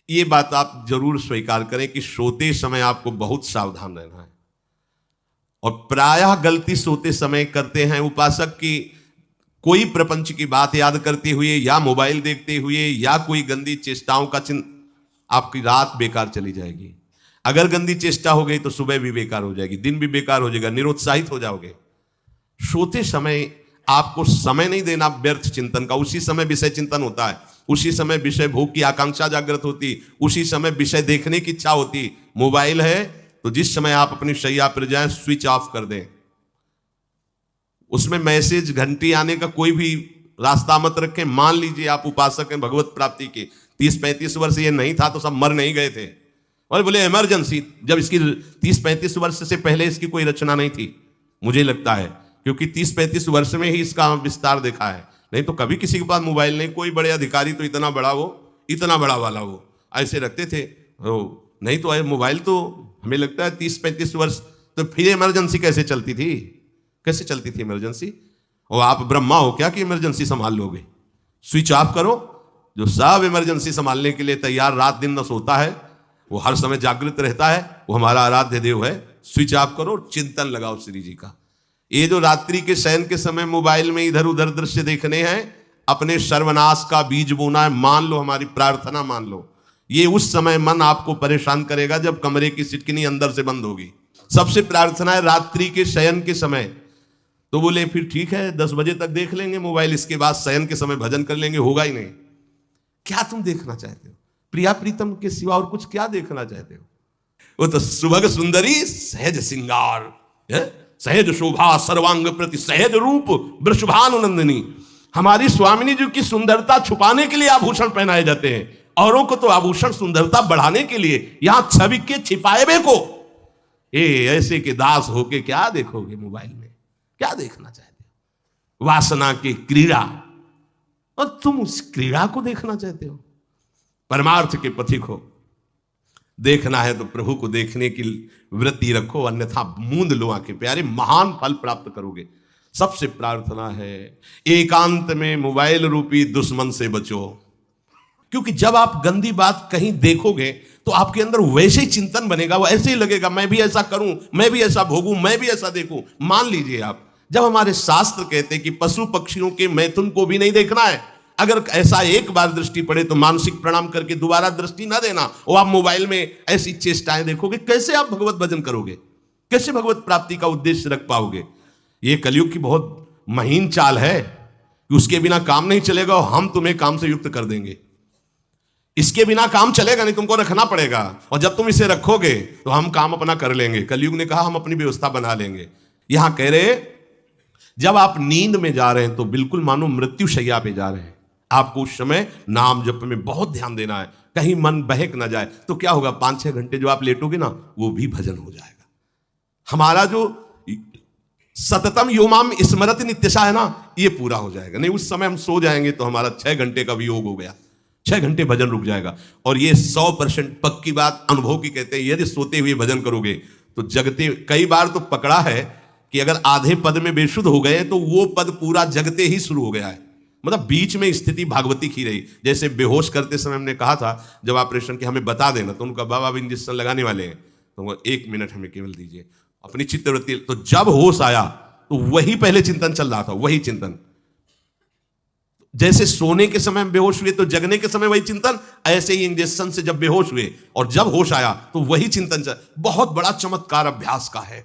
ये बात आप जरूर स्वीकार करें कि सोते समय आपको बहुत सावधान रहना है। और प्रायः गलती सोते समय करते हैं उपासक की, कोई प्रपंच की बात याद करते हुए या मोबाइल देखते हुए या कोई गंदी चेष्टाओं का आपकी रात बेकार चली जाएगी। अगर गंदी चेष्टा हो गई तो सुबह भी बेकार हो जाएगी, दिन भी बेकार हो जाएगा, निरुत्साहित हो जाओगे। सोते समय आपको समय नहीं देना व्यर्थ चिंतन का। उसी समय विषय चिंतन होता है, उसी समय विषय भोग की आकांक्षा जागृत होती, उसी समय विषय देखने की इच्छा होती। मोबाइल है तो जिस समय आप अपनी शैया पर जाएं स्विच ऑफ कर दें। उसमें मैसेज घंटी आने का कोई भी रास्ता मत रखें। मान लीजिए आप उपासक हैं भगवत प्राप्ति के, 30-35 वर्ष ये नहीं था तो सब मर नहीं गए थे, और बोले इमरजेंसी, जब इसकी 30-35 वर्ष से पहले इसकी कोई रचना नहीं थी मुझे लगता है, क्योंकि 30-35 वर्ष में ही इसका विस्तार देखा है। नहीं तो कभी किसी के पास मोबाइल नहीं। कोई बड़े अधिकारी तो इतना बड़ा वो, इतना बड़ा वाला वो ऐसे रखते थे, नहीं तो मोबाइल तो हमें लगता है 30-35 वर्ष। तो फिर इमरजेंसी कैसे चलती थी, कैसे चलती थी इमरजेंसी? और आप ब्रह्मा हो क्या कि इमरजेंसी संभाल लोगे? स्विच ऑफ करो। जो सब इमरजेंसी संभालने के लिए तैयार रात दिन न सोता है, वो हर समय जागृत रहता है, वो हमारा आराध्य देव है। स्विच ऑफ करो, चिंतन लगाओ श्री जी का। ये जो रात्रि के शयन के समय मोबाइल में इधर उधर दृश्य देखने हैं, अपने सर्वनाश का बीज बोना है। मान लो, हमारी प्रार्थना मान लो, ये उस समय मन आपको परेशान करेगा जब कमरे की सिटकिनी अंदर से बंद होगी। सबसे प्रार्थना है रात्रि के शयन के समय। तो बोले फिर ठीक है 10 बजे तक देख लेंगे मोबाइल, इसके बाद शयन के समय भजन कर लेंगे। होगा ही नहीं। क्या तुम देखना चाहते हो? प्रिया प्रीतम के सिवा और कुछ क्या देखना चाहते हो? वो तो सुभग सुंदरी सहज सिंगार, सहज शोभा सर्वांग प्रति सहज रूप वृषभानुनंदिनी। हमारी स्वामिनी जी की सुंदरता छुपाने के लिए आभूषण पहनाए जाते हैं, औरों को तो आभूषण सुंदरता बढ़ाने के लिए। यहां छवि के छिपाए को ऐसे के दास होके क्या देखोगे मोबाइल में? क्या देखना चाहते हो? वासना की क्रीड़ा, और तुम उस क्रीड़ा को देखना चाहते हो? परमार्थ के पथिक हो। देखना है तो प्रभु को देखने की वृत्ति रखो, अन्यथा मूंद लो आंखें प्यारे, महान फल प्राप्त करोगे। सबसे प्रार्थना है एकांत में मोबाइल रूपी दुश्मन से बचो, क्योंकि जब आप गंदी बात कहीं देखोगे तो आपके अंदर वैसे ही चिंतन बनेगा, वो ऐसे ही लगेगा मैं भी ऐसा करूं, मैं भी ऐसा भोगूं, मैं भी ऐसा देखूं। मान लीजिए आप, जब हमारे शास्त्र कहते हैं कि पशु पक्षियों के मैथुन को भी नहीं देखना है, अगर ऐसा एक बार दृष्टि पड़े तो मानसिक प्रणाम करके दोबारा दृष्टि ना देना। और आप मोबाइल में ऐसी चेष्टाएं देखोगे, कैसे आप भगवत भजन करोगे? कैसे भगवत प्राप्ति का उद्देश्य रख पाओगे? ये कलयुग की बहुत महीन चाल है कि उसके बिना काम नहीं चलेगा और हम तुम्हें काम से युक्त कर देंगे। इसके बिना काम चलेगा नहीं, तुमको रखना पड़ेगा, और जब तुम इसे रखोगे तो हम काम अपना कर लेंगे। कलयुग ने कहा हम अपनी व्यवस्था बना लेंगे। यहां कह रहे जब आप नींद में जा रहे हैं तो बिल्कुल मानो मृत्यु शैया पे जा रहे हैं, आपको उस समय नाम जप में बहुत ध्यान देना है, कहीं मन बहक ना जाए। तो क्या होगा, 5-6 घंटे जो आप लेटोगे ना, वो भी भजन हो जाएगा। हमारा जो सततम योमाम स्मरति नित्यशा है ना, ये पूरा हो जाएगा। नहीं उस समय हम सो जाएंगे तो हमारा 6 घंटे का भी योग हो गया, 6 घंटे भजन रुक जाएगा। और ये 100% पक्की बात अनुभव की कहते हैं, यदि सोते हुए भजन करोगे तो जगते, कई बार तो पकड़ा है कि अगर आधे पद में बेशुद्ध हो गए तो वो पद पूरा जगते ही शुरू हो गया है, मतलब बीच में स्थिति भागवती की रही। जैसे बेहोश करते समय हमने कहा था जब ऑपरेशन के हमें बता देना, तो उनका बाबा अब इंजेक्शन लगाने वाले हैं तो 1 मिनट हमें केवल दीजिए, अपनी चित्तवृत्ति। तो जब होश आया तो वही पहले चिंतन चल रहा था, वही चिंतन। जैसे सोने के समय बेहोश हुए तो जगने के समय वही चिंतन, ऐसे ही इंजेक्शन से जब बेहोश हुए और जब होश आया तो वही चिंतन चल। बहुत बड़ा चमत्कार अभ्यास का है।